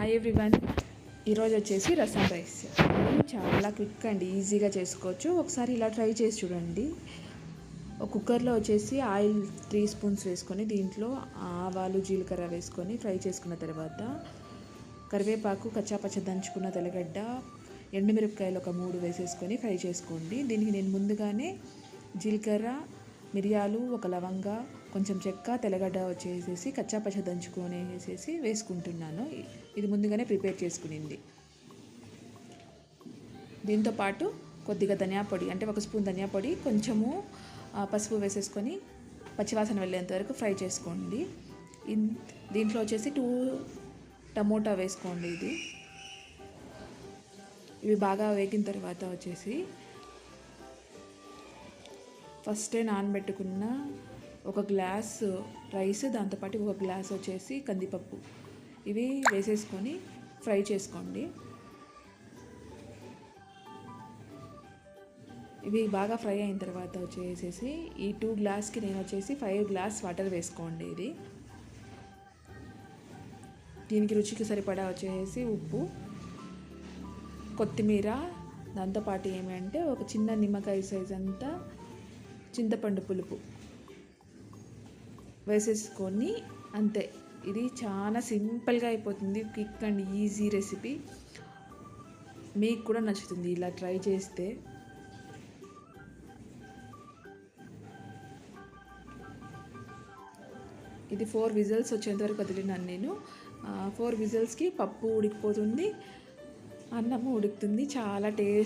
Hi everyone. ఈరోజు వచ్చేసి రసం రైస్. ఇది చాలా క్విక్ అండ్ ఈజీగా చేసుకోవచ్చు. ఒకసారి ఇలా ట్రై చేసి చూడండి. ఒక కుక్కర్లో వచ్చేసి ఆయిల్ 3 స్పూన్స్ వేసుకొని దీంట్లో ఆవాలు జీలకర్ర వేసుకొని ఫ్రై చేసుకున్న తర్వాత కరివేపాకు కచ్చాపచ్చ దంచుకున్న తెల్లగడ్డ ఎండుమిరపకాయలు ఒక 3 వేసేసుకొని ఫ్రై చేసుకోండి. దీనికి నేను ముందుగానే జీలకర్ర మిరియాలు ఒక లవంగ కొంచెం చెక్క తెల్లగడ్డ వచ్చేసేసి కచ్చాపచ్చ దంచుకొని వేసుకుంటున్నాను. ఇది ముందుగానే ప్రిపేర్ చేసుకునింది. దీంతోపాటు కొద్దిగా ధనియా పొడి అంటే 1 స్పూన్ ధనియా పొడి కొంచెము పసుపు వేసేసుకొని పచ్చివాసన వెళ్ళేంత వరకు ఫ్రై చేసుకోండి. దీంట్లో వచ్చేసి 2 టమోటా వేసుకోండి. ఇవి బాగా వేగిన తర్వాత వచ్చేసి ఫస్టే నానబెట్టుకున్న 1 గ్లాస్ రైస్ దాంతోపాటు 1 గ్లాస్ వచ్చేసి కందిపప్పు ఇవి వేసేసుకొని ఫ్రై చేసుకోండి. ఇవి బాగా ఫ్రై అయిన తర్వాత వచ్చేసేసి ఈ 2 గ్లాస్కి నేను వచ్చేసి 5 గ్లాస్ వాటర్ వేసుకోండి. దీనికి రుచికి సరిపడా వచ్చేసి ఉప్పు కొత్తిమీర దాంతోపాటు ఏమంటే ఒక చిన్న నిమ్మకాయ సైజ్ అంతా చింతపండు పులుపు వేసేసుకొని అంతే. ఇది చాలా సింపుల్గా అయిపోతుంది. Quick and easy recipe. మీకు కూడా నచ్చుతుంది ఇలా ట్రై చేస్తే. ఇది 4 విజిల్స్ వచ్చేంత వరకు వదిలినాను నేను. 4 విజిల్స్కి పప్పు ఉడికిపోతుంది, అన్నము ఉడుకుతుంది. చాలా టేస్ట్